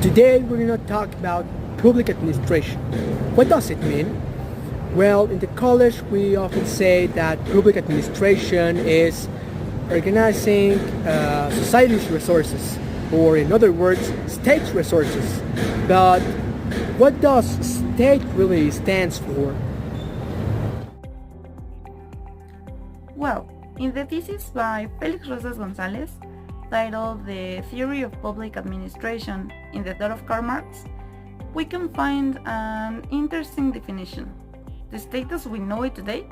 Today we're going to talk about public administration. What does it mean? Well, in the college we often say that public administration is organizing society's resources, or in other words, state's resources. But what does state really stands for? Well, in the thesis by Felix Rosas Gonzalez, titled The Theory of Public Administration in the Thought of Karl Marx, we can find an interesting definition. The state as we know it today,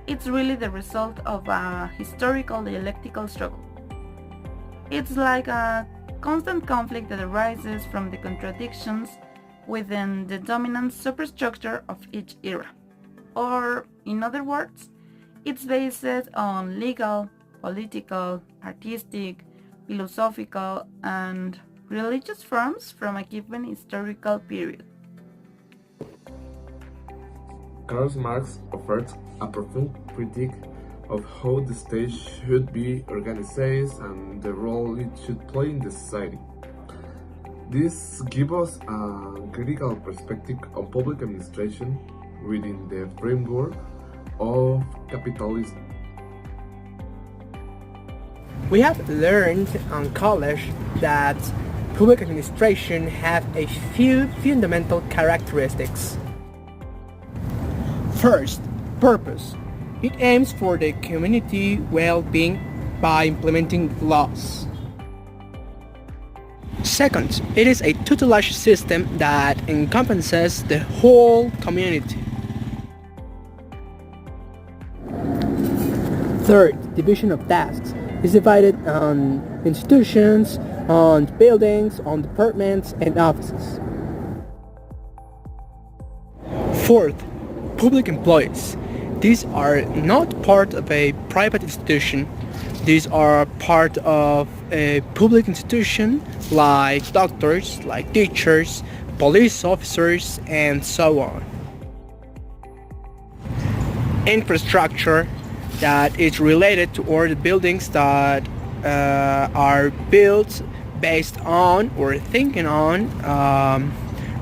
it's really the result of a historical dialectical struggle. It's like a constant conflict that arises from the contradictions within the dominant superstructure of each era. Or, in other words, it's based on legal, political, artistic, philosophical, and religious forms from a given historical period. Karl Marx offered a profound critique of how the state should be organized and the role it should play in the society. This gives us a critical perspective on public administration within the framework of capitalism. We have learned on college that public administration have a few fundamental characteristics. First, purpose. It aims for the community well-being by implementing laws. Second, it is a tutelage system that encompasses the whole community. Third, division of tasks is divided on institutions, on buildings, on departments and offices. Fourth, public employees. These are not part of a private institution. These are part of a public institution like doctors, like teachers, police officers, and so on. Infrastructure, that is related to all the buildings that are built based on or thinking on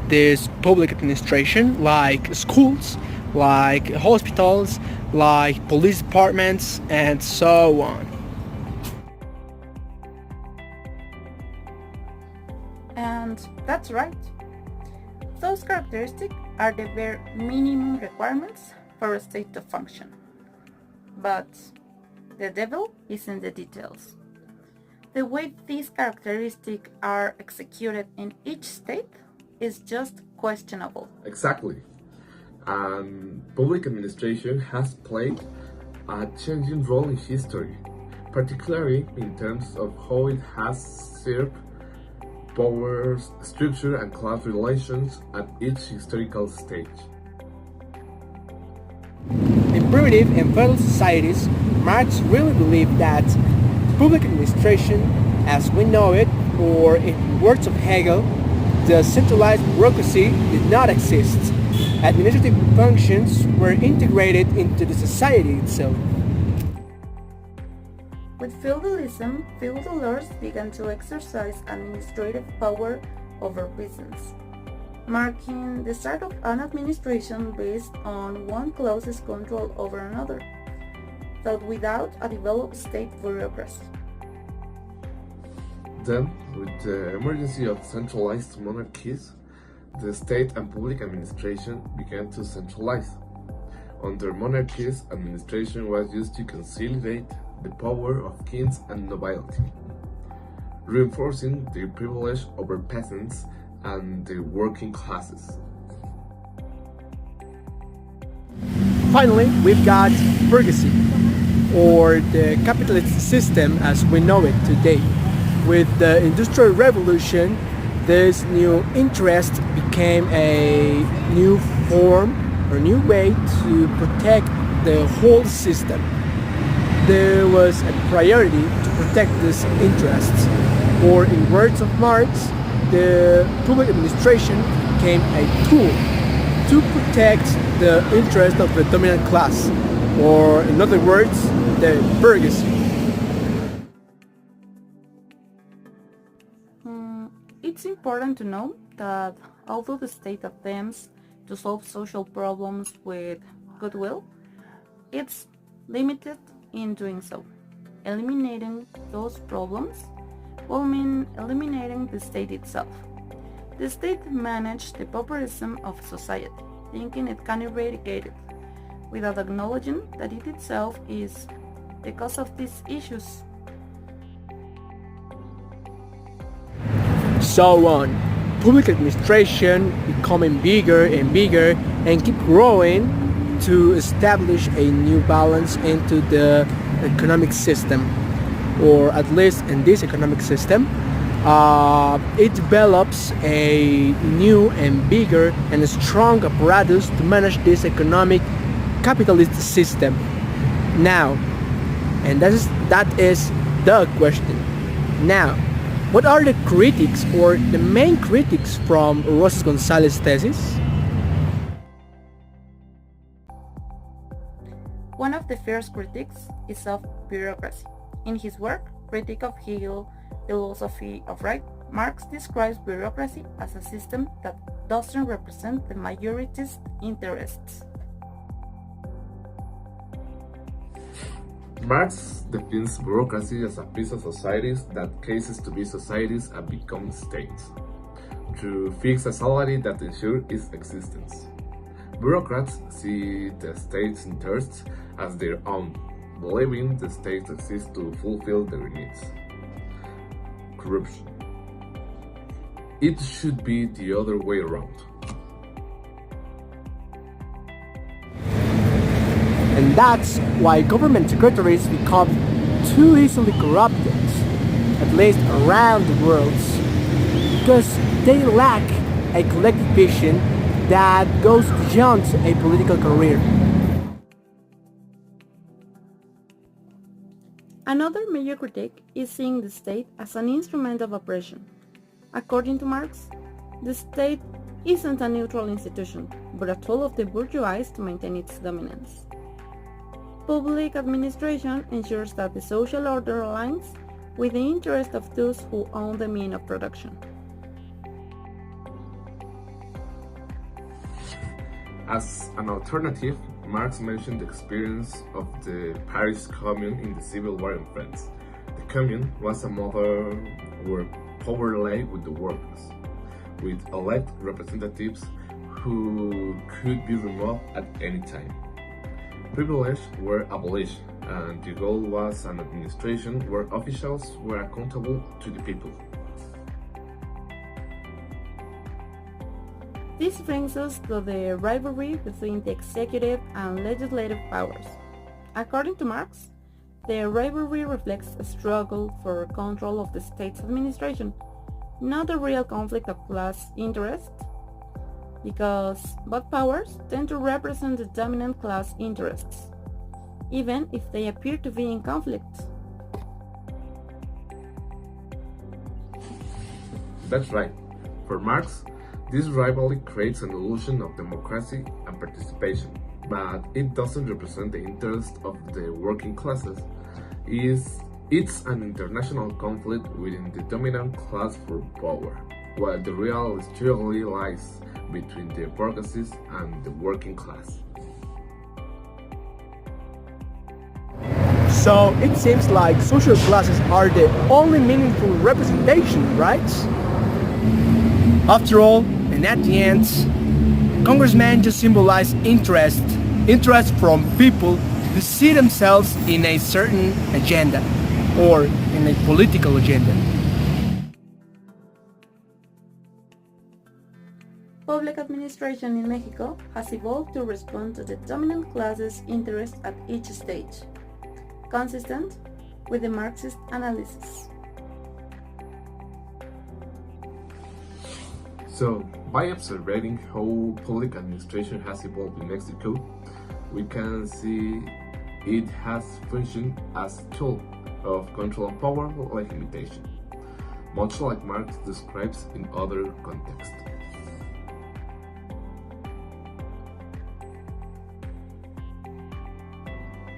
this public administration, like schools, like hospitals, like police departments, and so on. And that's right. Those characteristics are the bare minimum requirements for a state to function. But the devil is in the details. The way these characteristics are executed in each state is just questionable. Exactly. And public administration has played a changing role in history, particularly in terms of how it has served power structure and class relations at each historical stage. In primitive and feudal societies, Marx really believed that public administration, as we know it, or in words of Hegel, the centralized bureaucracy did not exist. Administrative functions were integrated into the society itself. With feudalism, feudal lords began to exercise administrative power over peasants, marking the start of an administration based on one class's control over another, but without a developed state bureaucracy. Then, with the emergence of centralized monarchies, the state and public administration began to centralize. Under monarchies, administration was used to consolidate the power of kings and nobility, reinforcing their privilege over peasants and the working classes. Finally, we've got bourgeoisie, or the capitalist system as we know it today. With the Industrial Revolution, this new interest became a new form or new way to protect the whole system. There was a priority to protect these interests, or in words of Marx, the public administration became a tool to protect the interest of the dominant class, or in other words, the bourgeoisie. it's important to know that although the state attempts to solve social problems with goodwill, it's limited in doing so. Eliminating those problems will mean eliminating the state itself. The state manages the pauperism of society, thinking it can eradicate it, without acknowledging that it itself is the cause of these issues. So on. Public administration becoming bigger and bigger and keep growing to establish a new balance into the economic system, or at least in this economic system, it develops a new and bigger and strong apparatus to manage this economic capitalist system. Now, and that is the question. Now, what are the critics or the main critics from Rosas Gonzalez' thesis? One of the first critics is of bureaucracy. In his work, Critique of Hegel, Philosophy of Right, Marx describes bureaucracy as a system that doesn't represent the majority's interests. Marx defines bureaucracy as a piece of societies that cases to be societies and become states, to fix a salary that ensures its existence. Bureaucrats see the state's interests as their own, believing the state exists to fulfill their needs. Corruption. It should be the other way around. And that's why government secretaries become too easily corrupted, at least around the world, because they lack a collective vision that goes beyond a political career. Another major critique is seeing the state as an instrument of oppression. According to Marx, the state isn't a neutral institution, but a tool of the bourgeoisie to maintain its dominance. Public administration ensures that the social order aligns with the interest of those who own the means of production. As an alternative, Marx mentioned the experience of the Paris Commune in the Civil War in France. The Commune was a model where power lay with the workers, with elected representatives who could be removed at any time. Privileges were abolished, and the goal was an administration where officials were accountable to the people. This brings us to the rivalry between the executive and legislative powers. According to Marx, the rivalry reflects a struggle for control of the state's administration, not a real conflict of class interests, because both powers tend to represent the dominant class interests, even if they appear to be in conflict. That's right. For Marx, this rivalry creates an illusion of democracy and participation, but it doesn't represent the interest of the working classes. It's an international conflict within the dominant class for power, while the real struggle lies between the bourgeoisie and the working class. So it seems like social classes are the only meaningful representation, right? After all, and at the end, congressmen just symbolize interest from people who see themselves in a certain agenda or in a political agenda. Public administration in Mexico has evolved to respond to the dominant class's interests at each stage, consistent with the Marxist analysis. So, by observing how public administration has evolved in Mexico, we can see it has functioned as a tool of control and power like limitation, much like Marx describes in other contexts.